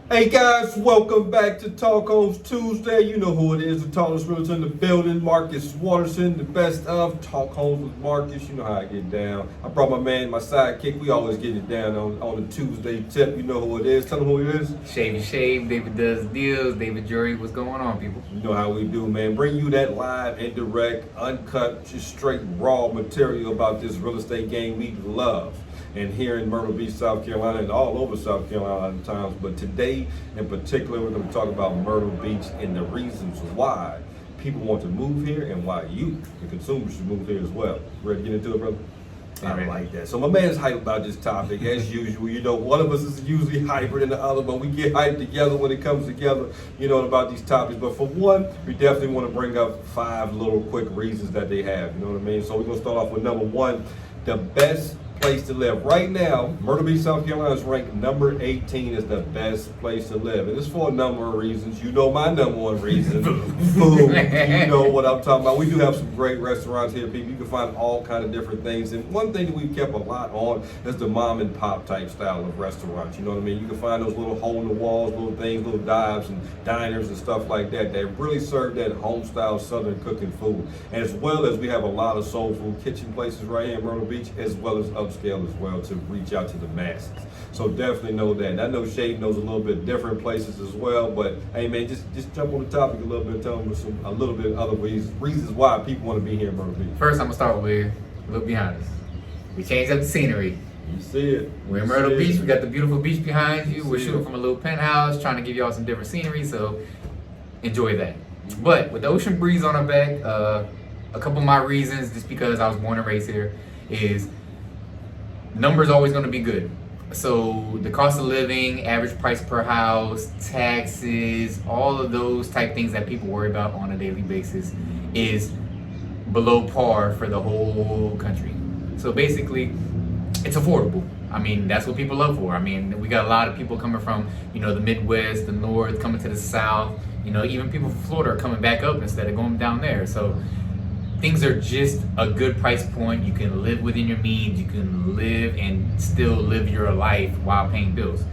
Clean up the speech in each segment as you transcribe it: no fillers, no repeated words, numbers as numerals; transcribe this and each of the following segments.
Hey guys, welcome back to Talk Homes Tuesday. You know who it is, the tallest realtor in the building, Marcus Waterson, the best of Talk Homes with Marcus. You know how I get down. I brought my man, my sidekick. We always get it down on a Tuesday tip. You know who it is. Tell them who it is. Shavy Shave, David does deals, David Jury, what's going on, people? You know how we do, man. Bring you that live, indirect, uncut, just straight raw material about this real estate game we love. And here in Myrtle Beach, South Carolina, and all over South Carolina at times. But today, in particular, we're going to talk about Myrtle Beach and the reasons why people want to move here and why you, the consumer, should move here as well. Ready to get into it, brother? I like that. So my man is hyped about this topic, as usual. You know, one of us is usually hyper than the other, but we get hyped together when it comes together, you know, about these topics. But for one, we definitely want to bring up 5 little quick reasons that they have, you know what I mean? So we're going to start off with number 1, the best place to live. Right now, Myrtle Beach, South Carolina is ranked number 18 as the best place to live. And it's for a number of reasons. You know my number 1 reason, food. You know what I'm talking about. We do have some great restaurants here, people. You can find all kind of different things. And one thing that we've kept a lot on is the mom and pop type style of restaurants. You know what I mean? You can find those little hole in the walls, little things, little dives and diners and stuff like that. They really serve that home style southern cooking food. And as well as we have a lot of soul food kitchen places right here in Myrtle Beach, as well as upscale as well to reach out to the masses. So definitely know that. And I know Shade knows a little bit different places as well, but hey man, just jump on the topic a little bit and tell them a little bit other reasons why people want to be here in Myrtle Beach. First, I'm gonna start with look behind us. We changed up the scenery. You see it. We're in Myrtle Beach. We got the beautiful beach behind you. We're shooting from a little penthouse, trying to give y'all some different scenery. So enjoy that. But with the ocean breeze on our back, a couple of my reasons, just because I was born and raised here, is numbers always going to be good. So the cost of living, average price per house, taxes, all of those type things that people worry about on a daily basis is below par for the whole country. So basically, it's affordable. I mean, that's what people love for. I mean, we got a lot of people coming from, you know, the Midwest, the North, coming to the South. You know, even people from Florida are coming back up instead of going down there. So things are just a good price point. You can live within your means. You can live and still live your life while paying bills.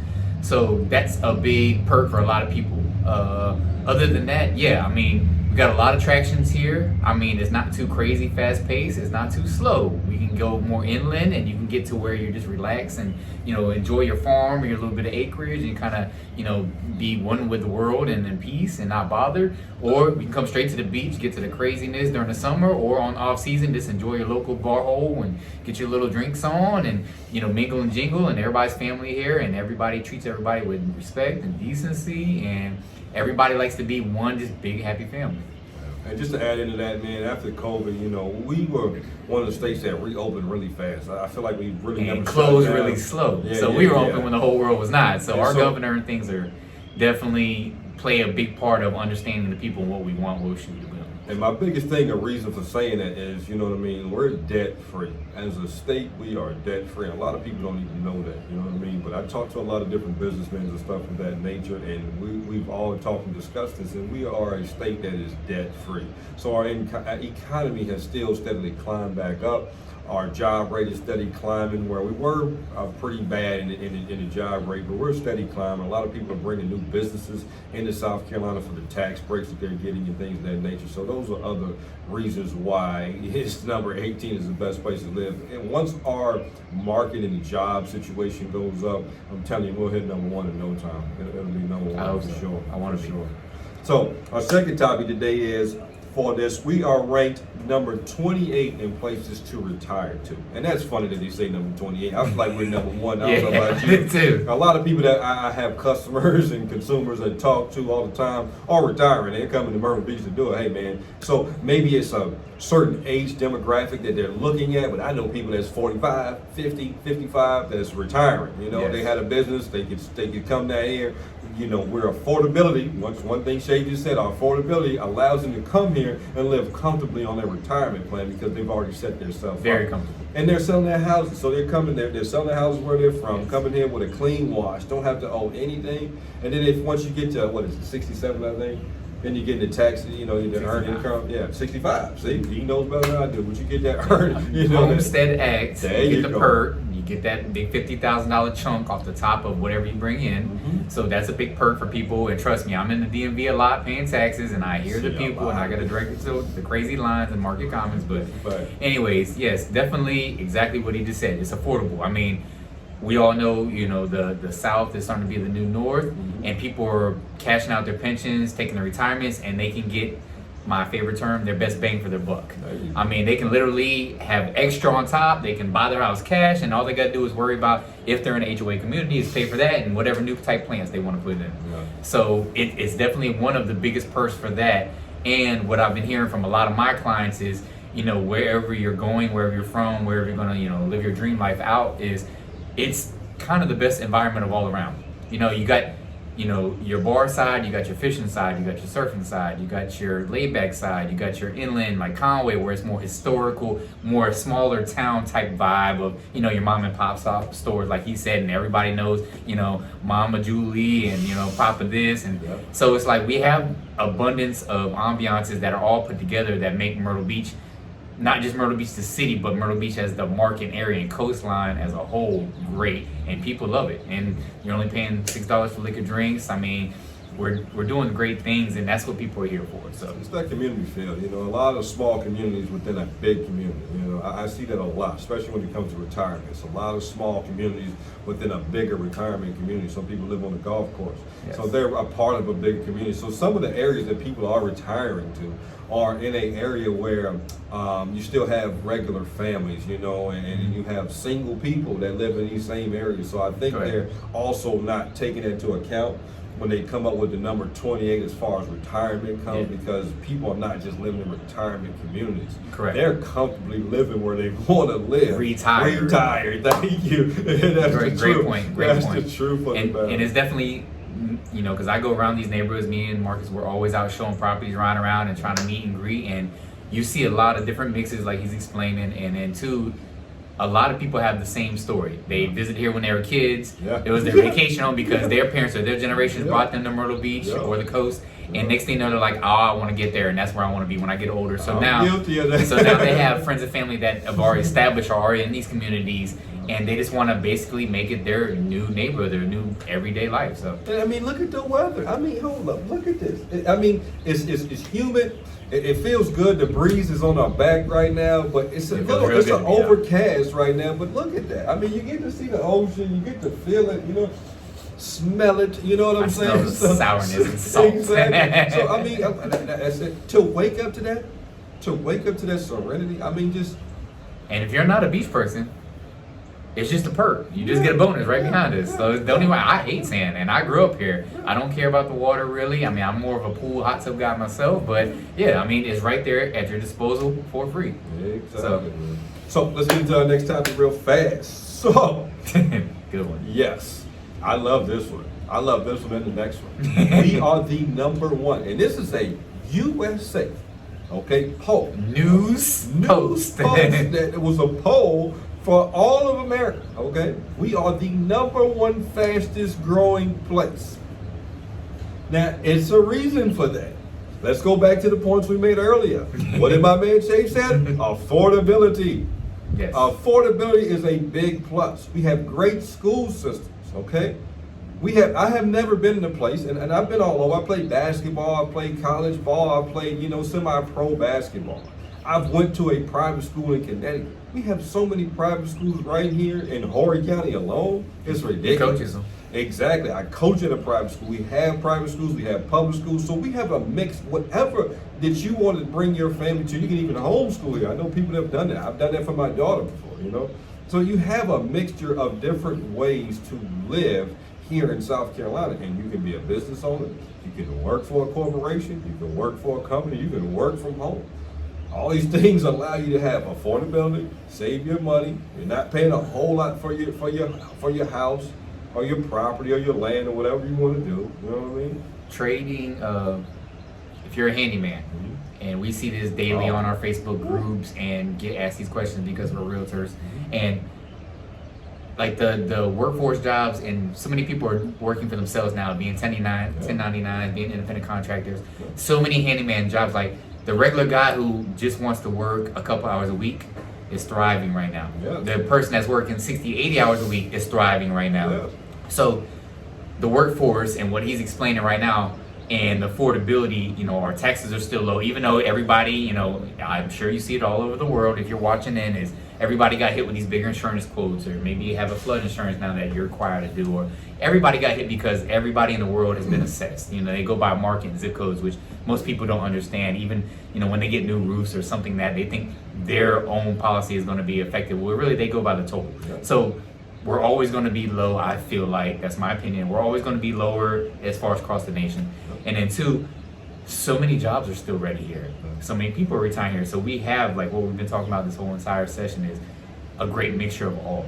So that's a big perk for a lot of people. Other than that, yeah, I mean, we got a lot of attractions here. I mean, it's not too crazy fast paced. It's not too slow. We can go more inland and you can get to where you're just relaxed and, you know, enjoy your farm or your little bit of acreage and kind of, you know, be one with the world and in peace and not bothered. Or we can come straight to the beach, get to the craziness during the summer, or on off season, just enjoy your local bar hole and get your little drinks on and, you know, mingle and jingle, and everybody's family here and everybody treats everybody with respect and decency, and everybody likes to be one just big happy family. And just to add into that, man, after COVID, you know, we were one of the states that reopened really fast. I feel like we really and never closed shut down. really slow. Yeah, So yeah, we were yeah. open when the whole world was not. So And our so- governor and things are definitely play a big part of understanding the people and what we want, what we should be doing. And my biggest thing, a reason for saying that is, you know what I mean, we're debt free. As a state, we are debt free. A lot of people don't even know that, you know what I mean? But I talked to a lot of different businessmen and stuff of that nature, and we've all talked and discussed this, and we are a state that is debt free. So our economy has still steadily climbed back up. Our job rate is steady climbing, where we were pretty bad in the job rate, but we're steady climbing. A lot of people are bringing new businesses into South Carolina for the tax breaks that they're getting and things of that nature. So those are other reasons why it's number 18 is the best place to live. And once our market and the job situation goes up, I'm telling you, we'll hit number 1 in no time. It'll be number 1 I hope for so. sure. I want to for be. sure. So our second topic today is, for this, we are ranked number 28 in places to retire to. And that's funny that they say number 28. I feel like we're number 1. I don't know about you. Me too. A lot of people that I have customers and consumers that talk to all the time are retiring. They're coming to Myrtle Beach to do it. Hey man, so maybe it's a certain age demographic that they're looking at, but I know people that's 45, 50, 55 that's retiring. You know, Yes. they had a business, they could come down here. You know, we're affordability. One thing Shay just said, our affordability allows them to come here and live comfortably on their retirement plan because they've already set themselves up. Very comfortable. And they're selling their houses. So they're coming there, they're selling their houses where they're from, coming here with a clean wash, don't have to owe anything. And then if once you get to, what is it, 67, I think, then you get the tax, you know, the earned income. Yeah, 65. See, he knows better than I do, but you get that earned, you know. Homestead Act, There you you get the go. perk, you get that big $50,000 chunk off the top of whatever you bring in. Mm-hmm. So that's a big perk for people. And trust me, I'm in the DMV a lot paying taxes, and I hear the people, and I got to direct it to the crazy lines and market comments. But anyways, yes, definitely exactly what he just said. It's affordable. I mean, we all know, the South is starting to be the new North, mm-hmm. and people are cashing out their pensions, taking their retirements, and they can get, my favorite term, their best bang for their buck. I mean, they can literally have extra on top. They can buy their house cash, and all they got to do is worry about, if they're in an HOA community, is pay for that and whatever new type plans they want to put in. Yeah. So it's definitely one of the biggest perks for that. And what I've been hearing from a lot of my clients is, wherever you're going, wherever you're from, wherever you're going to, live your dream life out, is it's kind of the best environment of all around. You got your bar side, you got your fishing side, you got your surfing side, you got your laid back side, you got your inland like Conway, where it's more historical, more smaller town type vibe of, your mom and pop stores, like he said, and everybody knows, Mama Julie and, Papa this. And so it's like we have abundance of ambiances that are all put together that make Myrtle Beach, not just Myrtle Beach the city, but Myrtle Beach as the market area and coastline as a whole, great, and people love it. And you're only paying $6 for liquor drinks. I mean, we're doing great things, and that's what people are here for. So it's that community feel. A lot of small communities within a big community. I see that a lot, especially when it comes to retirement. It's a lot of small communities within a bigger retirement community. Some people live on a golf course, so they're a part of a big community. So some of the areas that people are retiring to are in an area where you still have regular families, and you have single people that live in these same areas. So I think they're also not taking into account when they come up with the number 28 as far as retirement comes, because people are not just living in retirement communities. Correct. They're comfortably living where they want to live. Retired. Thank you. That's great point. That's the truth of and it's definitely, because I go around these neighborhoods, me and Marcus, we're always out showing properties, riding around and trying to meet and greet, and you see a lot of different mixes like he's explaining, and then too, a lot of people have the same story. They visit here when they were kids. It was their vacation home because their parents or their generations brought them to Myrtle Beach or the coast. And next thing you know, they're like, oh, I want to get there, and that's where I want to be when I get older. So now they have friends and family that have already established or already in these communities, and they just want to basically make it their new neighborhood, their new everyday life. So I mean, look at the weather. I mean, hold up, look at this. It's humid. It feels good. The breeze is on our back right now, but it's an overcast right now. But look at that. I mean, you get to see the ocean, you get to feel it, smell it. You know what I'm saying? So, sourness and salt. Exactly. So I mean, to wake up to that serenity. I mean, just. And if you're not a beach person, it's just a perk. You just get a bonus right behind us. So the only way, I hate sand, and I grew up here. I don't care about the water really. I mean, I'm more of a pool, hot tub guy myself, but yeah, I mean, it's right there at your disposal for free. Exactly. So let's get into our next topic real fast. So, good one. Yes, I love this one. I love this one and the next one. We are the number one, and this is a USA. Poll. News post. It was a poll for all of America, we are the number one fastest growing place. Now, it's a reason for that. Let's go back to the points we made earlier. What did my man Chase said? Affordability. Yes. Affordability is a big plus. We have great school systems, I have never been in a place, and I've been all over. I played basketball, I played college ball, I played, semi-pro basketball. I've went to a private school in Connecticut. We have so many private schools right here in Horry County alone. It's ridiculous. Coaches them. Exactly. I coach at a private school. We have private schools. We have public schools. So we have a mix. Whatever that you want to bring your family to, you can even homeschool here. I know people that have done that. I've done that for my daughter before, So you have a mixture of different ways to live here in South Carolina. And you can be a business owner. You can work for a corporation. You can work for a company. You can work from home. All these things allow you to have affordability, save your money. You're not paying a whole lot for your house or your property or your land or whatever you want to do. You know what I mean? Trading, if you're a handyman, and we see this daily on our Facebook groups and get asked these questions because we're realtors, and like the workforce jobs, and so many people are working for themselves now, being 1099, being independent contractors. So many handyman jobs, like the regular guy who just wants to work a couple hours a week, is thriving right now. Yeah. The person that's working 60, 80 hours a week is thriving right now. Yeah. So the workforce and what he's explaining right now and the affordability, you know, our taxes are still low, even though everybody, you know, I'm sure you see it all over the world if you're watching in, is everybody got hit with these bigger insurance quotes, or maybe you have a flood insurance now that you're required to do, or everybody got hit because everybody in the world has been assessed. You know, they go by market and zip codes, which most people don't understand. Even, you know, when they get new roofs or something that they think their own policy is going to be effective, well, really they go by the total. Yeah. So we're always going to be low. I feel like that's my opinion. We're always going to be lower as far as across the nation. And then two, so many jobs are still ready here. So many people are retiring here. So we have, like what we've been talking about this whole entire session, is a great mixture of all.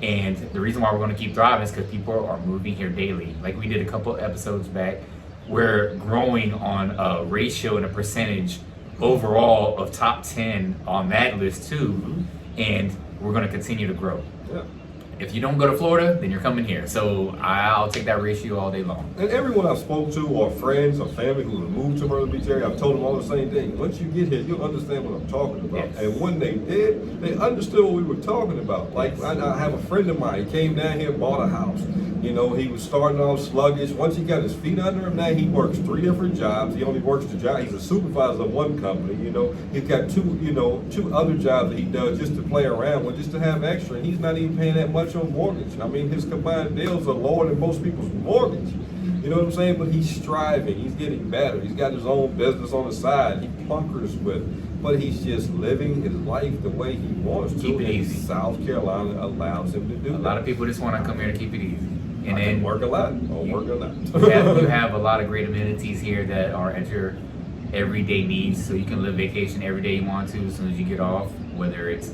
And the reason why we're going to keep thriving is because people are moving here daily. Like we did a couple episodes back, we're growing on a ratio and a percentage overall of top 10 on that list too. And we're going to continue to grow. Yeah. If you don't go to Florida, then you're coming here. So I'll take that ratio all day long. And everyone I've spoke to, or friends or family who have moved to Myrtle Beach area, I've told them all the same thing. Once you get here, you'll understand what I'm talking about. Yes. And when they did, they understood what we were talking about. Like, I have a friend of mine, he came down here, bought a house. You know, he was starting off sluggish. Once he got his feet under him, now he works 3 different jobs. He only works the job. He's a supervisor of one company. You know, he's got two other jobs that he does just to play around with, just to have extra. And he's not even paying that much on mortgage. I mean, his combined bills are lower than most people's mortgage. You know what I'm saying? But he's striving. He's getting better. He's got his own business on the side. He plunkers with, but he's just living his life the way he wants to. Keep it and easy. South Carolina allows him to do that. A lot of people just want to come here to keep it easy. And I can then work a lot or work a lot. you have a lot of great amenities here that are at your everyday needs. So you can live vacation every day you want to as soon as you get off, whether it's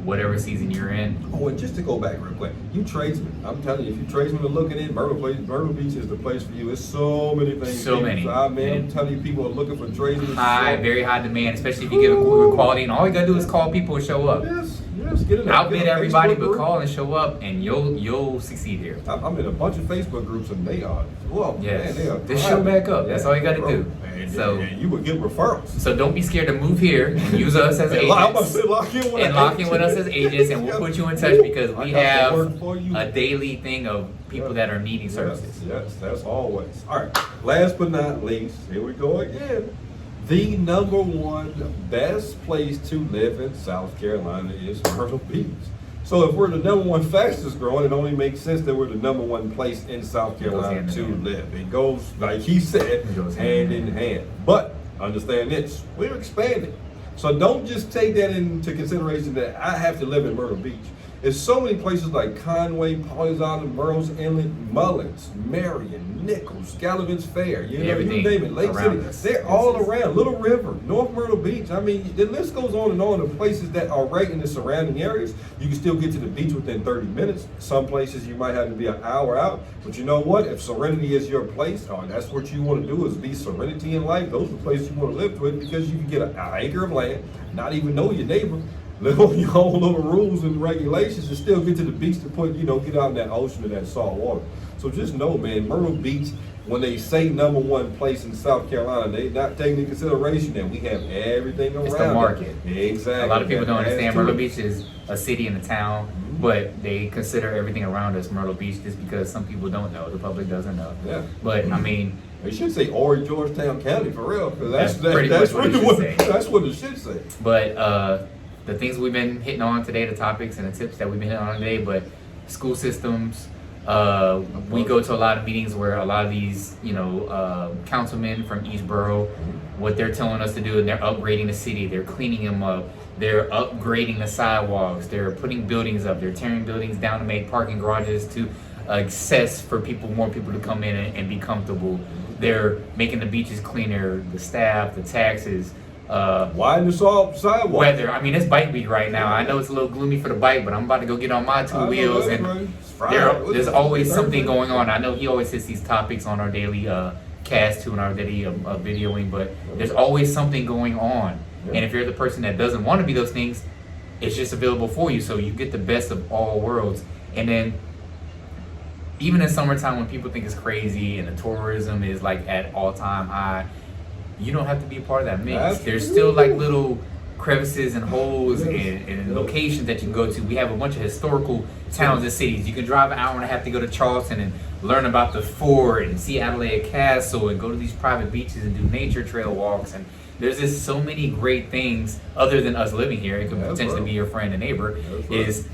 whatever season you're in. Oh, and just to go back real quick, you tradesmen, I'm telling you, if you tradesmen are looking in, Myrtle Beach is the place for you. It's so many things. So many. I'm telling you, people are looking for tradesmen. Very high demand, especially if you give a good quality. And all you gotta do is call people and show up. Yes, get in there. Outbid Get in a everybody, Facebook but group. call and show up, and you'll succeed here. I'm in a bunch of Facebook groups, and they are, well, Yes. man, they are. Just show back up. That's all you gotta do. And you would get referrals. So don't be scared to move here and use us as I'm about to agents. say lock in with And lock in with us as agents, and we'll put you in touch because I we got have some work for you. a daily thing of people that are needing services. Yes, that's always. All right, last but not least, here we go again. The #1 best place to live in South Carolina is Myrtle Beach. So if we're the #1 fastest growing, it only makes sense that we're the #1 place in South Carolina hand in to hand. live. It goes, like he said, It goes hand in hand. But understand this, we're expanding. So don't just take that into consideration that I have to live in Myrtle Beach. There's so many places like Conway, Pawleys Island, Murrells Inlet, Mullins, Marion, Nichols, Gallivan's Fair, you know, Everything you name it, Lake around City. us. They're all around. Little River, North Myrtle Beach. I mean, the list goes on and on of places that are right in the surrounding areas. You can still get to the beach within 30 minutes. Some places you might have to be an hour out. But you know what? If Serenity is your place, or that's what you want to do is be Serenity in life, those are the places you want to live with because you can get an acre of land, not even know your neighbor, live on your own little rules and regulations, and still get to the beach to put, get out in that ocean and that salt water. So just know, man, Myrtle Beach, when they say #1 place in South Carolina, they not taking into consideration that we have everything around. It's the market. Exactly. A lot of people don't understand Myrtle Beach. Beach is a city and a town, but they consider everything around us Myrtle Beach just because some people don't know. The public doesn't know. Yeah. But I mean, They should say Horry, Georgetown County for real, because That's pretty much what it should say. That's what it should say. but the things we've been hitting on today, the topics and the tips that we've been hitting on today, but school systems, we go to a lot of meetings where a lot of these, councilmen from each borough, what they're telling us to do, and they're upgrading the city, they're cleaning them up, they're upgrading the sidewalks, they're putting buildings up, they're tearing buildings down to make parking garages to access for more people to come in and be comfortable. They're making the beaches cleaner, the staff, the taxes, Widen the sidewalk. weather. I mean, it's bike week right now. I know it's a little gloomy for the bike, but I'm about to go get on my two wheels, and there's always something going on. I know he always hits these topics on our daily cast too, and our daily videoing, but there's always something going on. Yeah. And if you're the person that doesn't want to be those things, it's just available for you. So you get the best of all worlds. And then even in summertime when people think it's crazy and the tourism is like at all-time high, you don't have to be a part of that mix. Absolutely. There's still like little crevices and holes and locations that you can go to. We have a bunch of historical towns and cities. You can drive an hour and a half to go to Charleston and learn about the fort and see Adelaide Castle and go to these private beaches and do nature trail walks. And there's just so many great things other than us living here. It could potentially be your friend and neighbor. Is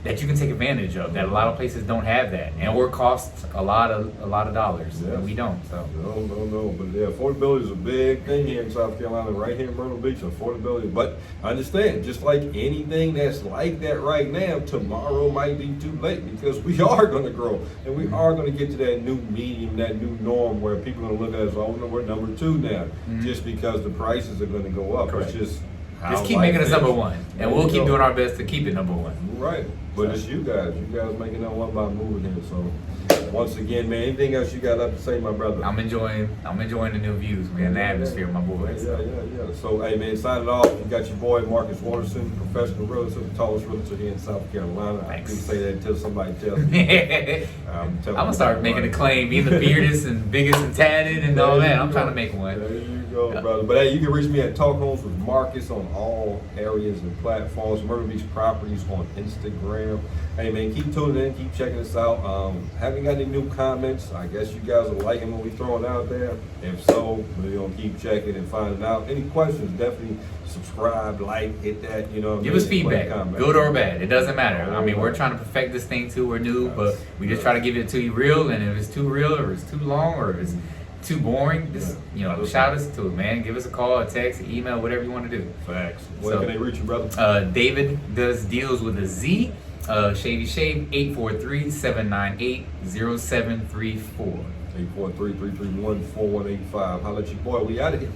that you can take advantage of, that a lot of places don't have that, and or costs a lot of dollars, and we don't. So no, but yeah, affordability is a big thing here in South Carolina, right here in Myrtle Beach. Affordability, but understand, just like anything that's like that right now, tomorrow might be too late because we are going to grow and we are going to get to that new medium, that new norm where people are going to look at us, oh no, we're number 2 now, just because the prices are going to go up. Correct. It's just keep making us number 1, and we'll keep doing our best to keep it number 1. Right. But it's you guys making that one by moving here. So once again, man, anything else you got left to say, my brother? I'm enjoying the new views, man, the atmosphere, my boys. Yeah. So hey, man, signing off. You got your boy Marcus Waterson, professional realtor, the tallest realtor here in South Carolina. Thanks. I can say that until somebody tells me. I'm gonna start making a claim, being the beardest and biggest and tatted and all that. I'm trying to make one. There you go, brother. But hey, you can reach me at Talk Homes with Marcus on all areas and platforms. Myrtle Beach Properties on Instagram. Hey man, keep tuning in, keep checking us out. Haven't got any new comments. I guess you guys are liking what we throwing out there. If so, we're gonna keep checking and finding out. Any questions, definitely subscribe, like, hit that, you know. Give us feedback, good or bad. It doesn't matter. I mean, we're trying to perfect this thing too. We're new, but we just try to give it to you real. And if it's too real, or it's too long, or if it's too boring, just shout us to it, man. Give us a call, a text, an email, whatever you want to do. Facts. Where can they reach you, brother? David does deals with a Z. Shavy Shave, 843-798-0734. 843-331-4185. Holla at your boy. We out of here.